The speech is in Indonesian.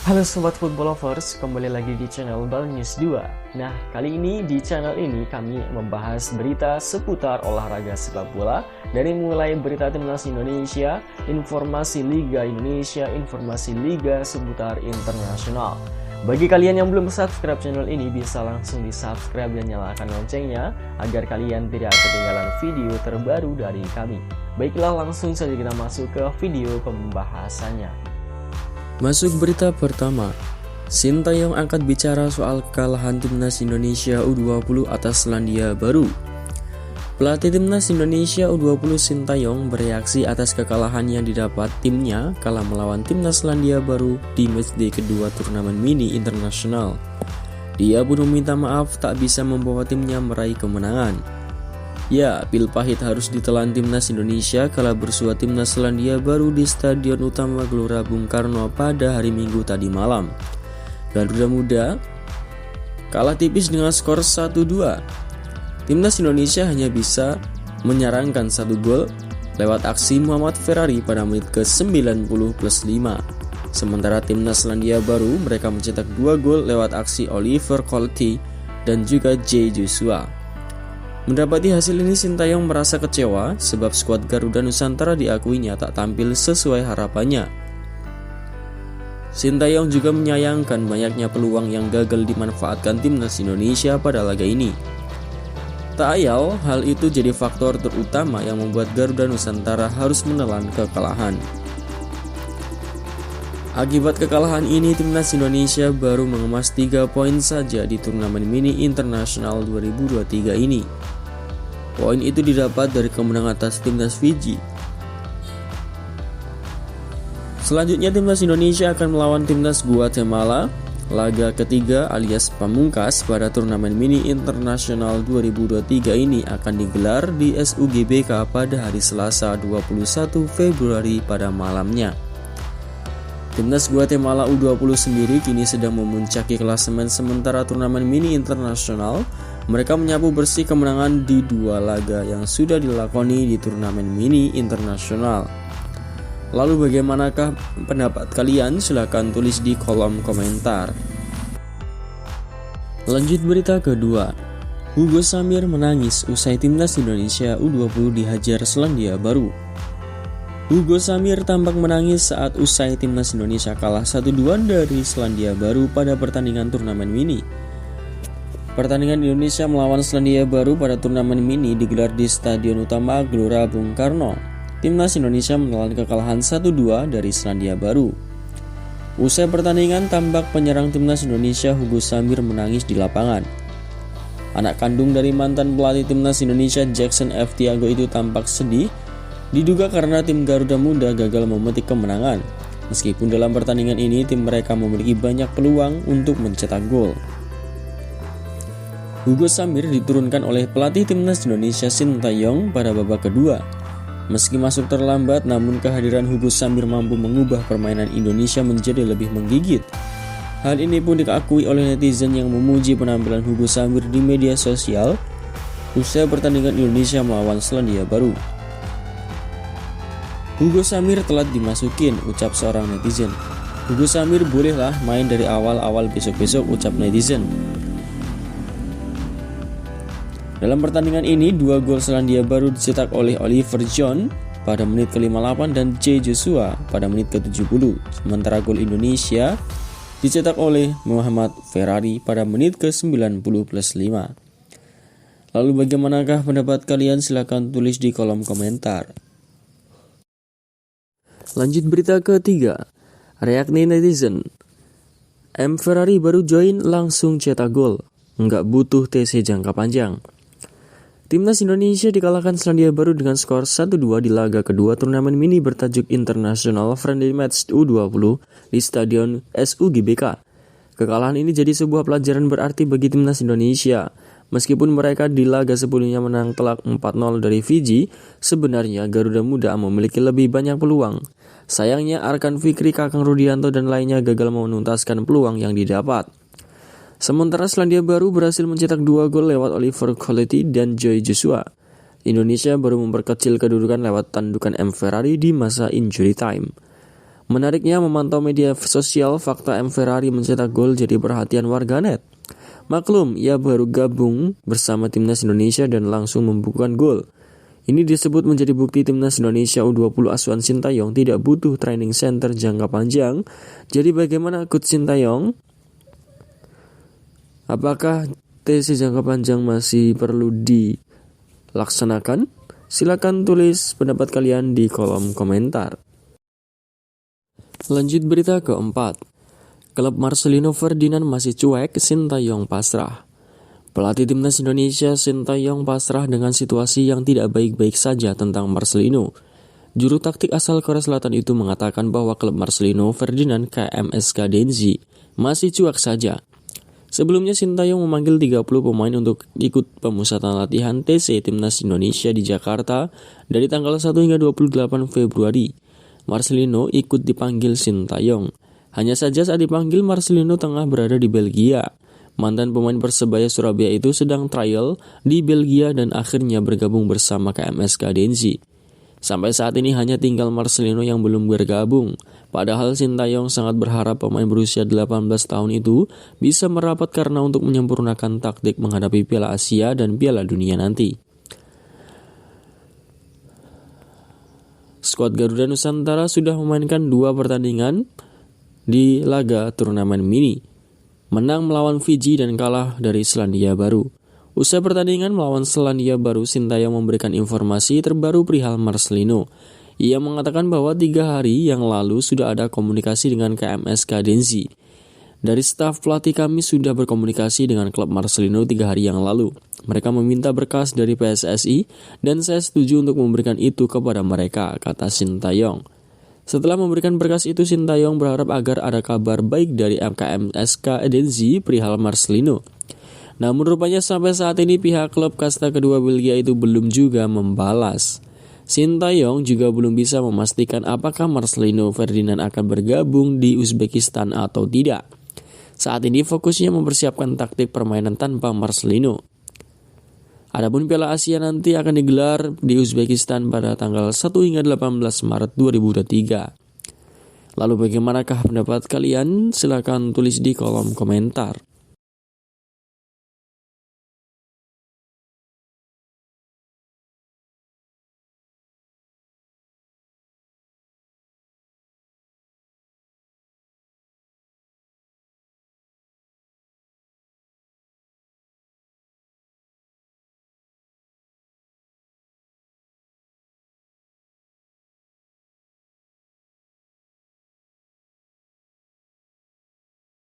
Halo Sobat Football Lovers, kembali lagi di channel Bal News 2. Nah, kali ini di channel ini kami membahas berita seputar olahraga sepak bola. Dari mulai berita timnas Indonesia, informasi Liga Indonesia, informasi Liga seputar internasional. Bagi kalian yang belum subscribe channel ini, bisa langsung di subscribe dan nyalakan loncengnya agar kalian tidak ketinggalan video terbaru dari kami. Baiklah, langsung saja kita masuk ke video pembahasannya. Masuk berita pertama, Sintayong angkat bicara soal kekalahan timnas Indonesia U20 atas Selandia Baru. Pelatih timnas Indonesia U20 Sintayong bereaksi atas kekalahan yang didapat timnya kala melawan timnas Selandia Baru di matchday kedua turnamen mini internasional. Dia pun meminta maaf tak bisa membawa timnya meraih kemenangan. Ya, pil pahit harus ditelan timnas Indonesia kala bersua timnas Selandia Baru di Stadion Utama Gelora Bung Karno pada hari Minggu tadi malam. Garuda Muda kalah tipis dengan skor 1-2. Timnas Indonesia hanya bisa menyarangkan 1 gol lewat aksi Muhammad Ferrari pada menit ke-90+5. Sementara timnas Selandia Baru mereka mencetak 2 gol lewat aksi Oliver Colty dan juga Jay Joshua. Mendapati hasil ini, Sintayong merasa kecewa sebab skuad Garuda Nusantara diakuinya tak tampil sesuai harapannya. Sintayong juga menyayangkan banyaknya peluang yang gagal dimanfaatkan timnas Indonesia pada laga ini. Tak ayal, hal itu jadi faktor terutama yang membuat Garuda Nusantara harus menelan kekalahan. Akibat kekalahan ini, timnas Indonesia baru mengemas 3 poin saja di turnamen mini internasional 2023 ini. Poin itu didapat dari kemenangan atas timnas Fiji. Selanjutnya timnas Indonesia akan melawan timnas Guatemala. Laga ketiga alias pamungkas pada turnamen mini internasional 2023 ini akan digelar di SUGBK pada hari Selasa 21 Februari pada malamnya. Timnas Guatemala U20 sendiri kini sedang memuncaki klasemen sementara turnamen mini internasional. Mereka menyapu bersih kemenangan di 2 laga yang sudah dilakoni di turnamen mini internasional. Lalu bagaimanakah pendapat kalian? Silahkan tulis di kolom komentar. Lanjut berita kedua, Hugo Samir menangis usai timnas Indonesia U20 dihajar Selandia Baru. Hugo Samir tampak menangis saat usai timnas Indonesia kalah 1-2 dari Selandia Baru pada pertandingan turnamen mini. Pertandingan Indonesia melawan Selandia Baru pada turnamen mini digelar di Stadion Utama Gelora Bung Karno. Timnas Indonesia menelan kekalahan 1-2 dari Selandia Baru. Usai pertandingan, tampak penyerang timnas Indonesia Hugo Samir menangis di lapangan. Anak kandung dari mantan pelatih timnas Indonesia Jackson F. Tiago itu tampak sedih, diduga karena tim Garuda Muda gagal memetik kemenangan. Meskipun dalam pertandingan ini tim mereka memiliki banyak peluang untuk mencetak gol. Hugo Samir diturunkan oleh pelatih timnas Indonesia Sintayong pada babak kedua. Meski masuk terlambat, namun kehadiran Hugo Samir mampu mengubah permainan Indonesia menjadi lebih menggigit. Hal ini pun diakui oleh netizen yang memuji penampilan Hugo Samir di media sosial usai pertandingan Indonesia melawan Selandia Baru. Hugo Samir telah dimasukin, ucap seorang netizen. Hugo Samir bolehlah main dari awal besok-besok, ucap netizen. Dalam pertandingan ini, 2 gol Selandia Baru dicetak oleh Oliver John pada menit ke-58 dan Jay Joshua pada menit ke-70. Sementara gol Indonesia dicetak oleh Muhammad Ferrari pada menit ke-90+5. Lalu bagaimanakah pendapat kalian? Silahkan tulis di kolom komentar. Lanjut berita ketiga, reaksi netizen. M. Ferrari baru join langsung cetak gol, nggak butuh TC jangka panjang. Timnas Indonesia dikalahkan Selandia Baru dengan skor 1-2 di laga kedua turnamen mini bertajuk International Friendly Match U20 di Stadion SUGBK. Kekalahan ini jadi sebuah pelajaran berarti bagi timnas Indonesia. Meskipun mereka di laga sebelumnya menang telak 4-0 dari Fiji, sebenarnya Garuda Muda memiliki lebih banyak peluang. Sayangnya Arkan Fikri, Kakang Rudianto dan lainnya gagal menuntaskan peluang yang didapat. Sementara Selandia Baru berhasil mencetak 2 gol lewat Oliver Colty dan Jay Joshua. Indonesia baru memperkecil kedudukan lewat tandukan M. Ferrari di masa injury time. Menariknya, memantau media sosial, fakta M. Ferrari mencetak gol jadi perhatian warganet. Maklum, ia baru gabung bersama timnas Indonesia dan langsung membukukan gol. Ini disebut menjadi bukti timnas Indonesia U20 asuhan Sintayong tidak butuh training center jangka panjang. Jadi bagaimana Coach Sintayong? Apakah TC jangka panjang masih perlu dilaksanakan? Silakan tulis pendapat kalian di kolom komentar. Lanjut berita keempat. Klub Marcelino Ferdinand masih cuek, Sintayong pasrah. Pelatih timnas Indonesia Sintayong pasrah dengan situasi yang tidak baik-baik saja tentang Marcelino. Juru taktik asal Korea Selatan itu mengatakan bahwa klub Marcelino Ferdinand KMSK Denzi masih cuek saja. Sebelumnya Sintayong memanggil 30 pemain untuk ikut pemusatan latihan TC Timnas Indonesia di Jakarta dari tanggal 1 hingga 28 Februari. Marcelino ikut dipanggil Sintayong. Hanya saja saat dipanggil Marcelino tengah berada di Belgia. Mantan pemain Persebaya Surabaya itu sedang trial di Belgia dan akhirnya bergabung bersama KMSK Denzi. Sampai saat ini hanya tinggal Marcelino yang belum bergabung. Padahal Sintayong sangat berharap pemain berusia 18 tahun itu bisa merapat karena untuk menyempurnakan taktik menghadapi Piala Asia dan Piala Dunia nanti. Skuad Garuda Nusantara sudah memainkan 2 pertandingan di laga turnamen mini. Menang melawan Fiji dan kalah dari Selandia Baru. Usai pertandingan melawan Selandia Baru, Sintayong memberikan informasi terbaru perihal Marcelino. Ia mengatakan bahwa 3 hari yang lalu sudah ada komunikasi dengan KMSK Denzi. Dari staf pelatih kami sudah berkomunikasi dengan klub Marcelino 3 hari yang lalu. Mereka meminta berkas dari PSSI dan saya setuju untuk memberikan itu kepada mereka, kata Sintayong. Setelah memberikan berkas itu, Sintayong berharap agar ada kabar baik dari KMSK Denzi perihal Marcelino. Namun rupanya sampai saat ini pihak klub kasta kedua Belgia itu belum juga membalas. Sintayong juga belum bisa memastikan apakah Marcelino Ferdinand akan bergabung di Uzbekistan atau tidak. Saat ini fokusnya mempersiapkan taktik permainan tanpa Marcelino. Adapun Piala Asia nanti akan digelar di Uzbekistan pada tanggal 1 hingga 18 Maret 2023. Lalu bagaimanakah pendapat kalian? Silakan tulis di kolom komentar.